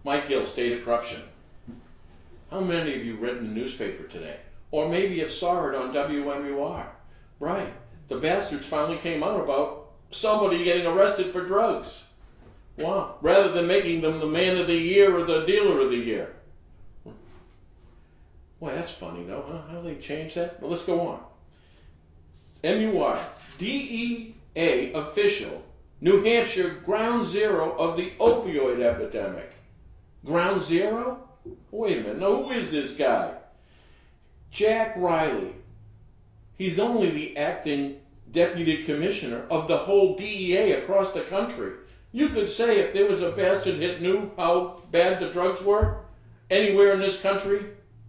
Mike Gill, State of Corruption. How many of you read in the newspaper today? Or maybe have saw it on WMUR? Right. The bastards finally came out about somebody getting arrested for drugs. Wow. Rather than making them the man of the year or the dealer of the year. Boy, that's funny though, huh? How they changed that? Well, let's go on. MUR, DEA official, New Hampshire, ground zero of the opioid epidemic. Ground zero? Wait a minute, now who is this guy? Jack Riley. He's only the acting deputy commissioner of the whole DEA across the country. You could say if there was a bastard that knew how bad the drugs were anywhere in this country,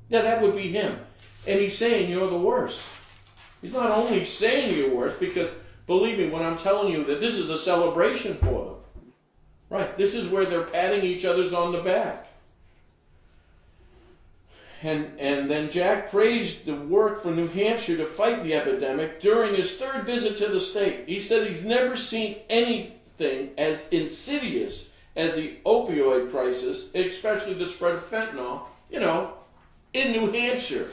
yeah, that would be him. And he's saying you're the worst. He's not only saying you're worse, because believe me when I'm telling you that this is a celebration for them. Right, this is where they're patting each other's on the back. And then Jack praised the work for New Hampshire to fight the epidemic during his third visit to the state. He said he's never seen anything as insidious as the opioid crisis, especially the spread of fentanyl, in New Hampshire.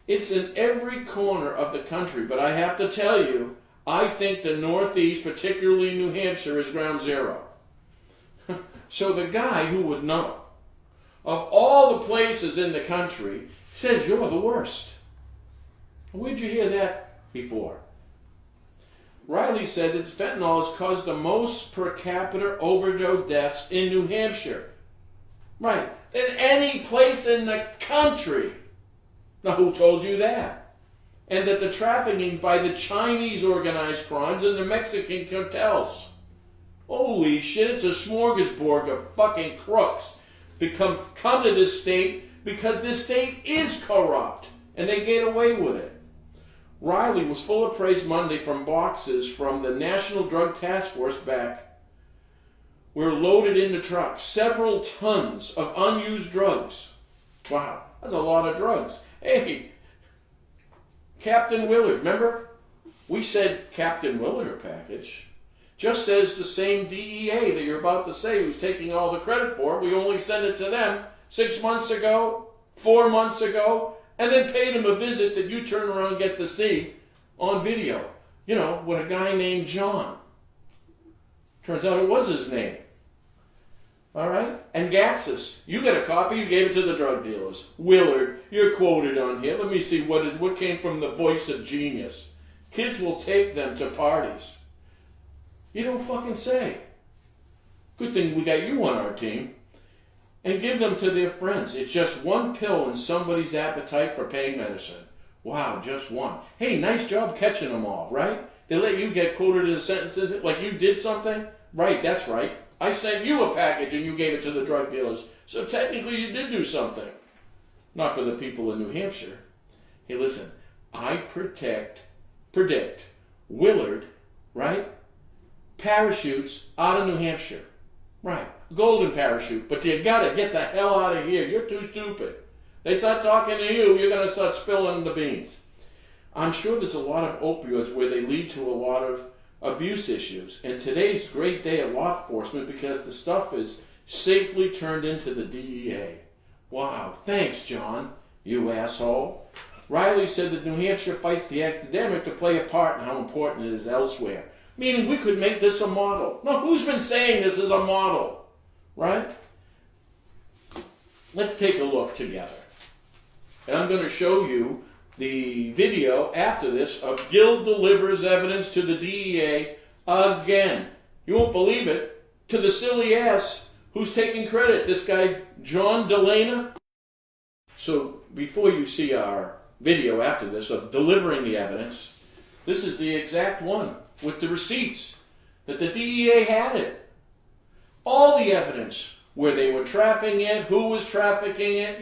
It's in every corner of the country, but I have to tell you, I think the Northeast, particularly New Hampshire, is ground zero. So the guy who would know, of all the places in the country, says you're the worst. Where'd you hear that before? Riley said that fentanyl has caused the most per capita overdose deaths in New Hampshire. Right, than any place in the country. Now, who told you that? And that the trafficking by the Chinese organized crimes and the Mexican cartels. Holy shit, it's a smorgasbord of fucking crooks come to this state because this state is corrupt and they get away with it. Riley was full of praise Monday from boxes from the National Drug Task Force back were loaded into trucks. Several tons of unused drugs. Wow, that's a lot of drugs. Hey, Captain Willard, remember? We said Captain Willard package. Just as the same DEA that you're about to say who's taking all the credit for it, we only sent it to them 6 months ago, 4 months ago, and then paid them a visit that you turn around and get to see on video. With a guy named John. Turns out it was his name. All right? And Gatsis, you got a copy, you gave it to the drug dealers. Willard, you're quoted on here. Let me see what came from the voice of genius. Kids will take them to parties. You don't fucking say. Good thing we got you on our team. And give them to their friends. It's just one pill in somebody's appetite for pain medicine. Wow, just one. Hey, nice job catching them all, right? They let you get quoted in sentences like you did something? Right, that's right. I sent you a package and you gave it to the drug dealers. So technically you did do something. Not for the people in New Hampshire. Hey, listen, I predict Willard, right? Parachutes out of New Hampshire. Right. Golden parachute. But you gotta get the hell out of here. You're too stupid. They start talking to you, you're gonna start spilling the beans. I'm sure there's a lot of opioids where they lead to a lot of abuse issues. And today's great day of law enforcement because the stuff is safely turned into the DEA. Wow. Thanks, John, you asshole. Riley said that New Hampshire fights the epidemic to play a part in how important it is elsewhere. Meaning we could make this a model. No, who's been saying this is a model? Right? Let's take a look together. And I'm going to show you the video after this of Gill delivers evidence to the DEA again. You won't believe it. To the silly ass who's taking credit. This guy, John Delana. So before you see our video after this of delivering the evidence, this is the exact one with the receipts that the DEA had it. All the evidence, where they were trafficking it, who was trafficking it,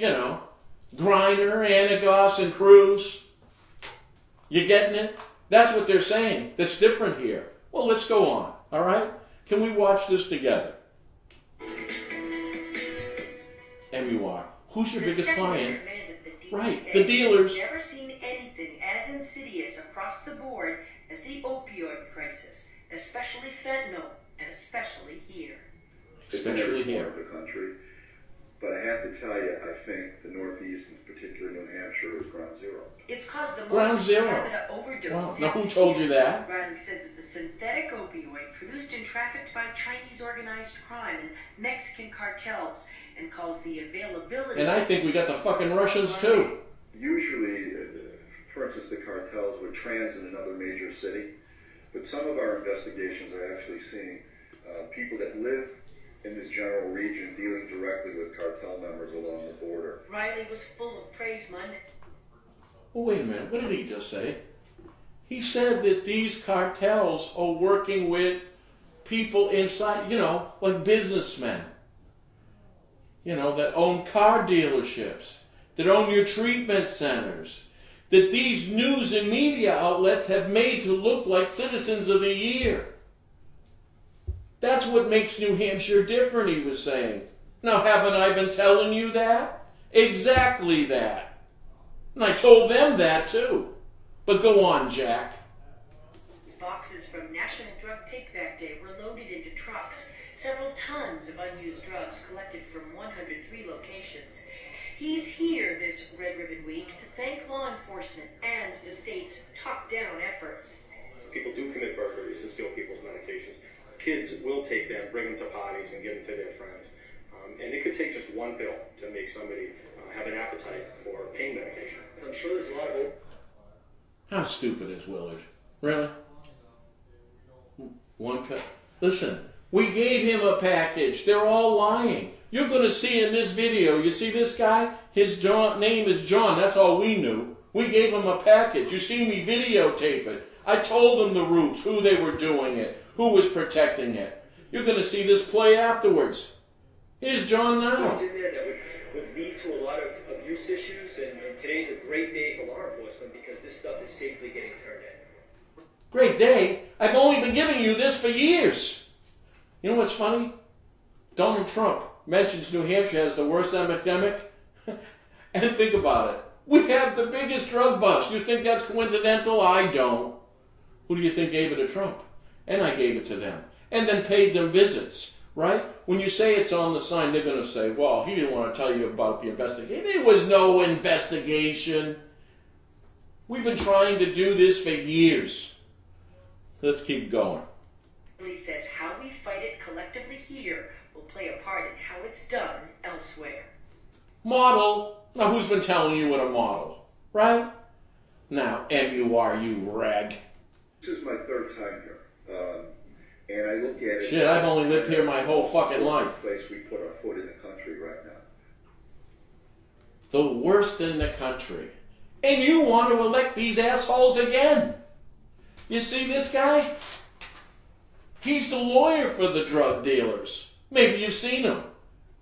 Griner, Anagos, and Cruz. You getting it? That's what they're saying. That's different here. Well, let's go on, all right? Can we watch this together? MUR. Who's your biggest client? Right, the dealers. I've never seen anything as insidious across the board as the opioid crisis, especially fentanyl, and especially here. especially in every here. part of the country. But I have to tell you, I think the Northeast, in particular New Hampshire, is ground zero. It's caused the Ground most zero. per capita overdose Wow. deaths. Now who told you that? Riley says it's a synthetic opioid produced and trafficked by Chinese organized crime and Mexican cartels, and calls the availability. And I think we got the fucking Russians too. Usually, for instance, the cartels would transit another major city, but some of our investigations are actually seeing people that live in this general region dealing directly with cartel members along the border. Riley was full of praise Monday. Well, wait a minute. What did he just say? He said that these cartels are working with people inside, like businessmen, that own car dealerships, that own your treatment centers, that these news and media outlets have made to look like citizens of the year. That's what makes New Hampshire different, he was saying. Now, haven't I been telling you that? Exactly that. And I told them that too. But go on, Jack. Boxes from National Drug Take-Back Day were loaded into trucks. Several tons of unused drugs collected from 103 locations. He's here this Red Ribbon Week to thank law enforcement and the state's top-down efforts. People do commit burglaries to steal people's medications. Kids will take them, bring them to parties, and give them to their friends. And it could take just one pill to make somebody have an appetite for pain medication. I'm sure there's a lot of... How stupid is Willard? Really? One pill? Listen, we gave him a package. They're all lying. You're going to see in this video, you see this guy? His name is John. That's all we knew. We gave him a package. You see me videotape it. I told them the routes, who they were doing it, who was protecting it. You're going to see this play afterwards. Here's John now. Things in there that would lead to a lot of abuse issues, and today's a great day for law enforcement because this stuff is safely getting turned in. Great day? I've only been giving you this for years. You know what's funny? Donald Trump mentions New Hampshire has the worst epidemic. And think about it. We have the biggest drug bust. You think that's coincidental? I don't. Who do you think gave it to Trump? And I gave it to them. And then paid them visits, right? When you say it's on the sign, they're going to say, well, he didn't want to tell you about the investigation. There was no investigation. We've been trying to do this for years. Let's keep going. He says how we fight it collectively here will play a part in how it's done elsewhere. Model. Now, who's been telling you what a model, right? Now, MUR, you rag. This is my third time here, and I look at it... Shit, I've only lived here my whole fucking life. ...place we put our foot in the country right now. The worst in the country. And you want to elect these assholes again. You see this guy? He's the lawyer for the drug dealers. Maybe you've seen him.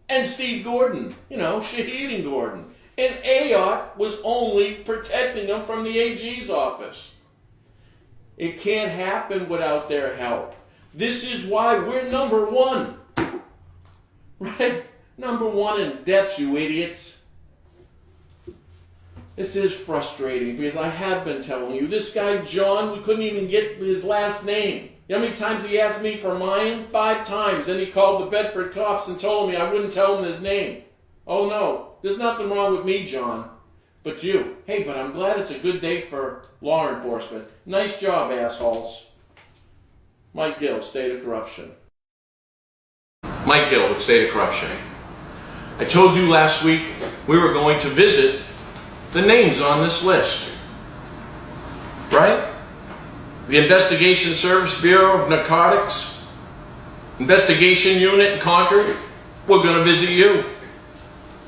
And Steve Gordon, Shaheen Gordon. And Ayotte was only protecting them from the AG's office. It can't happen without their help. This is why we're number one. Right? Number one in deaths, you idiots. This is frustrating because I have been telling you, this guy John, we couldn't even get his last name. You know how many times he asked me for mine? 5 times. Then he called the Bedford cops and told me I wouldn't tell him his name. Oh no, there's nothing wrong with me, John. But you. Hey, but I'm glad it's a good day for law enforcement. Nice job, assholes. Mike Gill, State of Corruption. Mike Gill with State of Corruption. I told you last week we were going to visit the names on this list. Right? The Investigation Service Bureau of Narcotics, Investigation Unit in Concord, we're going to visit you.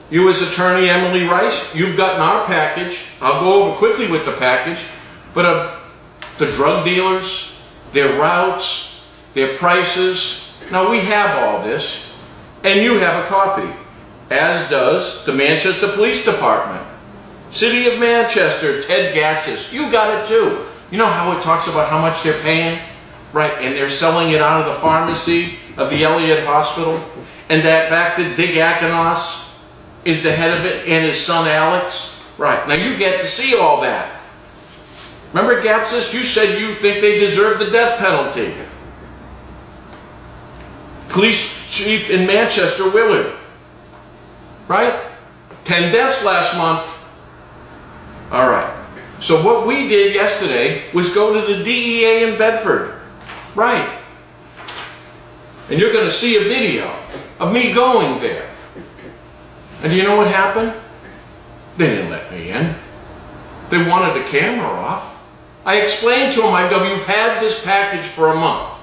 U.S. Attorney Emily Rice, you've gotten our package. I'll go over quickly with the package, but of the drug dealers, their routes, their prices. Now we have all this, and you have a copy, as does the Manchester Police Department. City of Manchester, Ted Gatzis, you got it too. You know how it talks about how much they're paying? Right, and they're selling it out of the pharmacy of the Elliott Hospital. And that fact that Dick Akanos is the head of it and his son Alex. Right, now you get to see all that. Remember Gatzis, you said you think they deserve the death penalty. Police chief in Manchester, Willard. Right? 10 deaths last month. All right. So what we did yesterday was go to the DEA in Bedford. Right. And you're going to see a video of me going there. And do you know what happened? They didn't let me in. They wanted the camera off. I explained to them, I go, you've had this package for a month.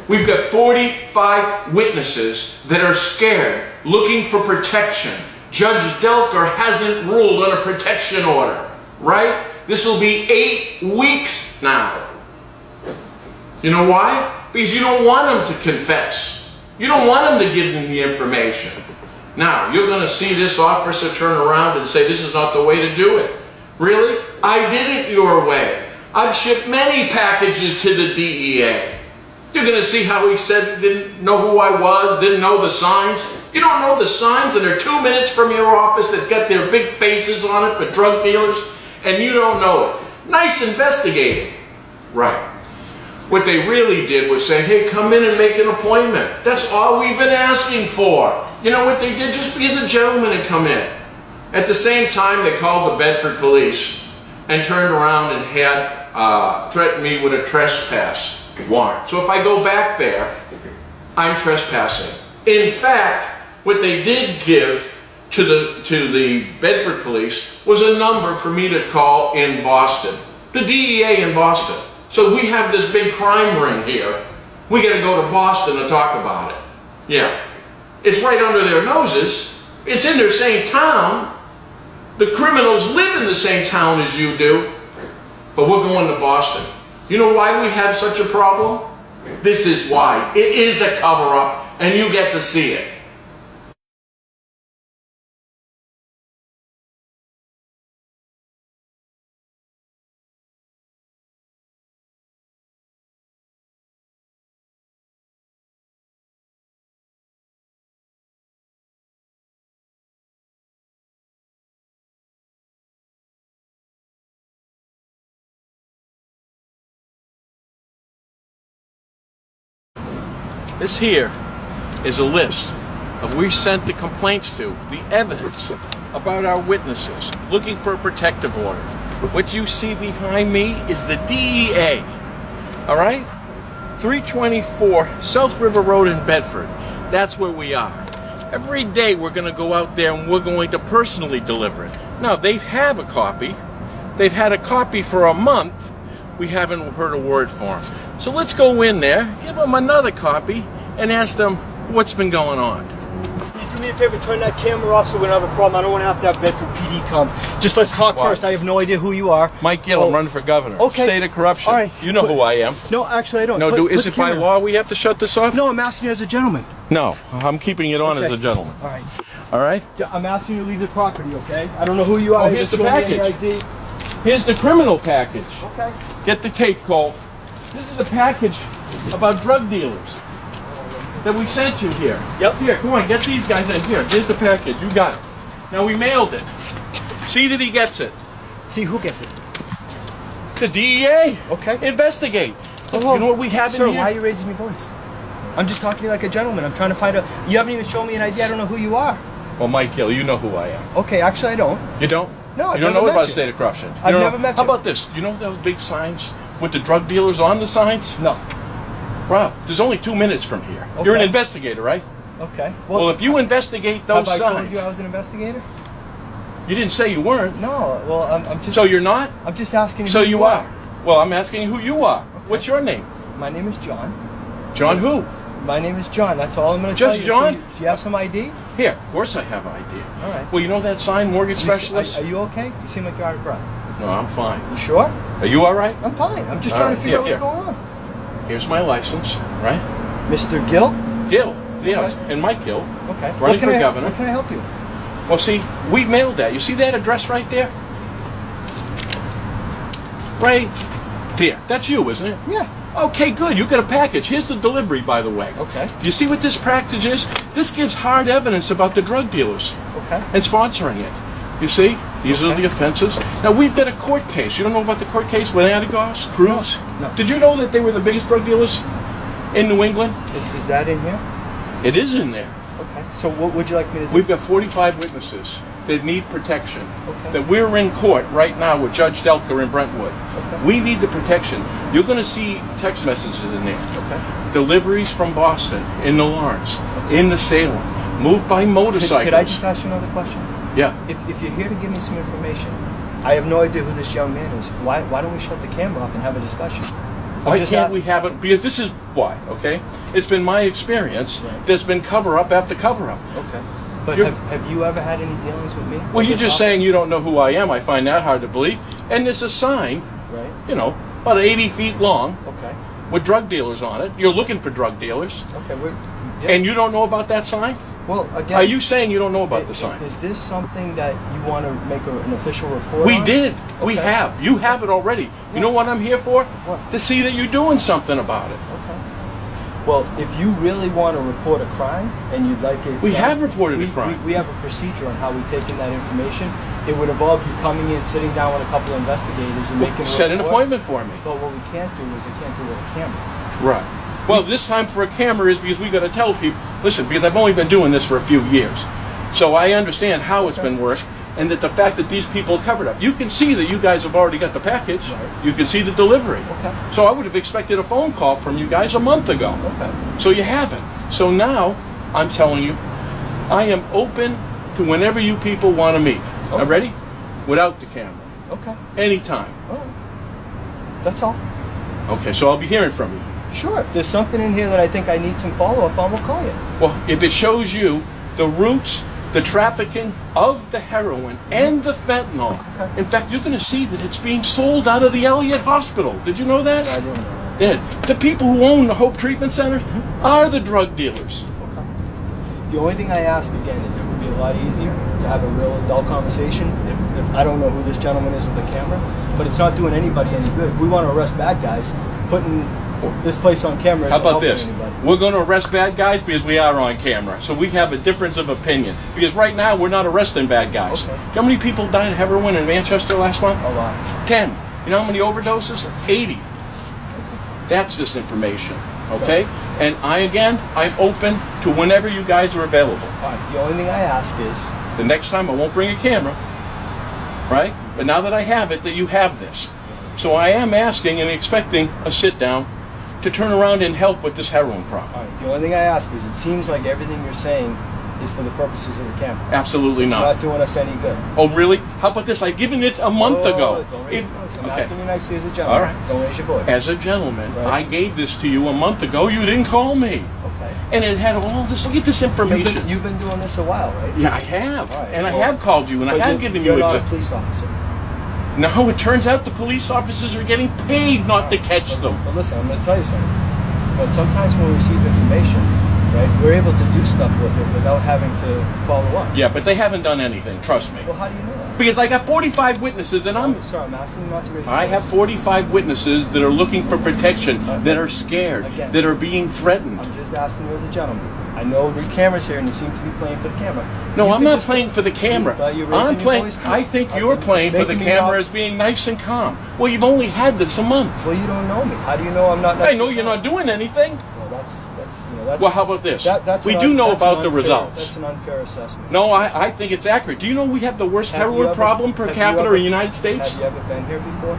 We've got 45 witnesses that are scared, looking for protection. Judge Delker hasn't ruled on a protection order, right? This will be 8 weeks now. You know why? Because you don't want them to confess. You don't want them to give them the information. Now, you're going to see this officer turn around and say, this is not the way to do it. Really? I did it your way. I've shipped many packages to the DEA. You're going to see how he said he didn't know who I was, didn't know the signs. You don't know the signs and they're 2 minutes from your office that got their big faces on it for drug dealers, and you don't know it. Nice investigating. Right. What they really did was say, hey, come in and make an appointment. That's all we've been asking for. You know what they did? Just be the gentleman and come in. At the same time, they called the Bedford police and turned around and had threatened me with a trespass warrant. So if I go back there, I'm trespassing. In fact, what they did give to the Bedford police was a number for me to call in Boston. The DEA in Boston. So we have this big crime ring here. We got to go to Boston to talk about it. Yeah. It's right under their noses. It's in their same town. The criminals live in the same town as you do. But we're going to Boston. You know why we have such a problem? This is why. It is a cover-up, and you get to see it. This here is a list of we sent the complaints to, the evidence about our witnesses, looking for a protective order. What you see behind me is the DEA, all right? 324 South River Road in Bedford. That's where we are. Every day we're going to go out there and we're going to personally deliver it. Now, they have a copy. They've had a copy for a month. We haven't heard a word for them. So let's go in there, give them another copy, and ask them what's been going on. Can you do me a favor, turn that camera off so we don't have a problem? I don't want to have Bedford PD come. Just let's talk first. I have no idea who you are. Mike Gill, I'm running for governor. Okay. State of corruption. All right. You know who I am. No, actually I don't. No, is it by law we have to shut this off? No, I'm asking you as a gentleman. No, I'm keeping it on as a gentleman. All right. All right? I'm asking you to leave the property, okay? I don't know who you are. Oh, here's the package. Here's the criminal package. Okay. Get the tape, Cole. This is a package about drug dealers that we sent you here. Yep. Here, come on, get these guys in here. Here's the package. You got it. Now, we mailed it. See that he gets it. See who gets it? The DEA. Okay. Investigate. Oh, you know what we have sir, in here? why are you raising your voice? I'm just talking to you like a gentleman. I'm trying to find out. You haven't even shown me an ID. I don't know who you are. Well, Mike Gill, you know who I am. Okay, actually I don't. You don't? No, you don't know about the state of corruption. I've never met you. How about this? You know those big signs with the drug dealers on the signs? No. Wow, there's only 2 minutes from here. Okay. You're an investigator, right? Okay. Well, if you investigate those signs... signs... Have I told you I was an investigator? You didn't say you weren't. No, well, I'm just... So you're not? I'm just asking you So who you are. Well, I'm asking who you are. Okay. What's your name? My name is John. John who? My name is John. That's all I'm going to tell you. Just John? Do you have some ID? Here, of course I have ID. All right. Well, you know that sign, mortgage specialist? Are you okay? You seem like you're out of breath. No, I'm fine. You sure? Are you all right? I'm fine. I'm just trying to figure out what's going on. Here's my license, right? Mr. Gill? Gill, yeah, Okay. and Mike Gill. Okay. Running for governor. What can I help you? Well, see, we mailed that. You see that address right there? Right there. That's you, isn't it? Yeah. Okay, good. You got a package. Here's the delivery, by the way. Okay. You see what this package is? This gives hard evidence about the drug dealers. Okay. And sponsoring it. You see? These are the offenses. Now, we've got a court case. You don't know about the court case with Adigos, Cruz? No. Did you know that they were the biggest drug dealers in New England. Is that in here? It is in there. Okay. So what would you like me to do? We've got 45 witnesses that need protection. Okay. That we're in court right now with Judge Delker in Brentwood. Okay. We need the protection. You're going to see text messages in there. Okay. Deliveries from Boston, in the Lawrence, in the Salem, moved by motorcycles. Could I just ask you another question? Yeah. If you're here to give me some information, I have no idea who this young man is. Why don't we shut the camera off and have a discussion? Why can't we have it? Because this is why, okay? It's been my experience. Right. There's been cover-up after cover-up. Okay. But You're- have you ever had any dealings with me? Well, you're This just officer? saying you don't know who I am. I find that hard to believe. And there's a sign, Right. you know, about 80 feet long Okay. with drug dealers on it. You're looking for drug dealers. Okay. And you don't know about that sign? Well, again, Are you saying you don't know about the sign? Is this something that you want to make an official report We on? did. We Okay. have. You have it already. You know what I'm here for? What? To see that you're doing something about it. Okay. Well, if you really want to report a crime and you'd like it... We have reported a we, crime. We have a procedure on how we take in that information. It would involve you coming in, sitting down with a couple of investigators and making a Set an report. appointment for me. But what we can't do is I can't do it with a camera. Right. Well, this time for a camera is because we got to tell people, listen, because I've only been doing this for a few years. So I understand how it's been worked, and that the fact that these people covered up. You can see that you guys have already got the package. Right. You can see the delivery. Okay. So I would have expected a phone call from you guys a month ago. Okay. So you haven't. So now, I'm telling you, I am open to whenever you people want to meet. Okay. Ready? Without the camera. Okay. Anytime. All right. That's all. Okay, so I'll be hearing from you. Sure. If there's something in here that I think I need some follow-up on, we'll call you. Well, if it shows you the roots, the trafficking of the heroin and the fentanyl, Okay. in fact, you're going to see that it's being sold out of the Elliott Hospital. Did you know that? I didn't know. Yeah. The people who own the Hope Treatment Center are the drug dealers. Okay. The only thing I ask again is it would be a lot easier to have a real adult conversation if I don't know who this gentleman is with the camera, but it's not doing anybody any good. If we want to arrest bad guys, putting this place on camera How isn't about helping this? anybody. We're going to arrest bad guys because we are on camera. So we have a difference of opinion. Because right now, we're not arresting bad guys. Okay. You know how many people died of heroin in Manchester last month? A lot. 10. You know how many overdoses? 80. That's this information, okay? And I'm open to whenever you guys are available. All right. The only thing I ask is, The next time I won't bring a camera, right? But now that I have it, that you have this. So I am asking and expecting a sit down to turn around and help with this heroin problem. all right. The only thing I ask is, it seems like everything you're saying is for the purposes of the camera. Absolutely It's not. not doing us any good. Oh, really? How about this? I've given it a month ago. Don't raise It- your voice. I'm okay. asking you nicely as a gentleman. All right. Don't raise your voice. As a gentleman, Right. I gave this to you a month ago. You didn't call me. Okay. And it had all this. Look at this information. You've been doing this a while, right? Yeah, I have. All right, And I well, have called you, and I But have given you're you not a... a police officer. No, it turns out the police officers are getting paid not to catch them. But listen, I'm going to tell you something. But sometimes when we receive information, right, we're able to do stuff with it without having to follow up. Yeah, but they haven't done anything, trust me. Well, how do you know that? Because I got 45 witnesses, and Sir, I'm asking you not to raise your I have voice. 45 witnesses that are looking for protection, that are scared, Again. that are being threatened. I'm just asking you as a gentleman. I know the camera's here and you seem to be playing for the camera. No, You I'm can not just- playing for the camera. You're raising I'm your playing. voice, I think too. you're It's playing for the making me camera not- as being nice and calm. Well, you've only had this a month. Well, you don't know me. How do you know I'm not I know you're not doing anything. Well, that's Well, how about this? that's We an do un- know that's an about the unfair- results. That's an unfair assessment. No, I think it's accurate. Do you know we have the worst Have you heroin ever- problem per have you capita ever- in the United States? Have you ever been here before?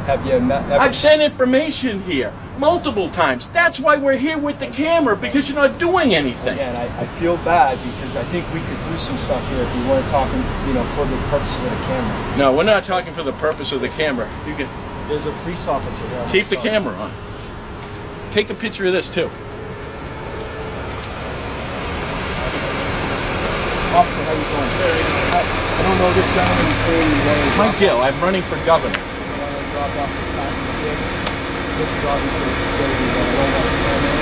Have you met? Ever, I've sent information here multiple times. That's why we're here with the camera, because you're not doing anything. Again, I feel bad because I think we could do some stuff here if we weren't talking, for the purposes of the camera. No, we're not talking for the purpose of the camera. You can There's a police officer here. on keep the side. camera on. Take a picture of this too. Officer, how you doing? I don't know this gentleman. Mike Gill, I'm running for governor. Drop off this package to this. This is obviously a facility that I don't want to come in.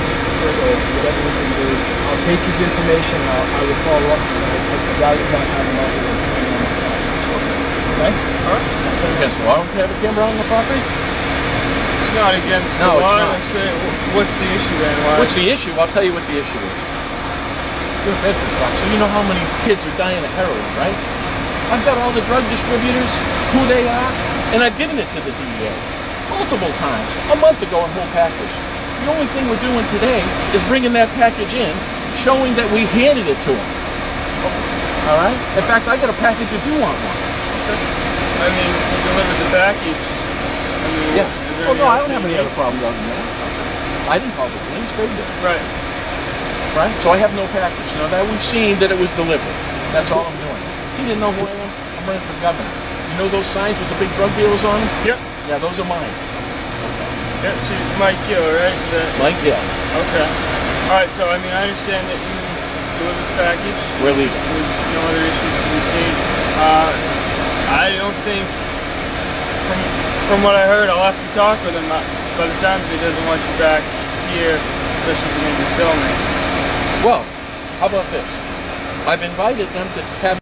So whatever we can do, I'll take his information. I will follow up. I'd rather not have him out here. Okay? All right. Against the law? Don't you have a camera on the property? It's not against No, the it's law. not. I say, what's the issue then? Why? What's the issue? I'll tell you what the issue is. You're a Bedford cop, so you know how many kids are dying of heroin, right? I've got all the drug distributors, who they are, and I've given it to the DEA multiple times. A month ago, a whole package. The only thing we're doing today is bringing that package in, showing that we handed it to him. All right? In fact, I got a package if you want one. I mean, you delivered the package. I mean, Yeah. is there Oh, any no, I other don't have thing any you other problem other than that. I didn't call the police, they did. Right. Right? So I have no package. Now that we've seen that it was delivered. That's all I'm doing. He didn't know who I am. I'm running for governor. You know those signs with the big drug dealers on them? Yep. Yeah, those are mine. Yeah, so Mike Gill, right? Is that... Mike, yeah. Okay. All right, so I mean, I understand that you delivered the package. We're legal. There's no other issues to be seen. I don't think, from what I heard, I'll have to talk with him. By the sounds of it, he doesn't want you back here, especially if you're going to be filming. Well, how about this? I've invited them to have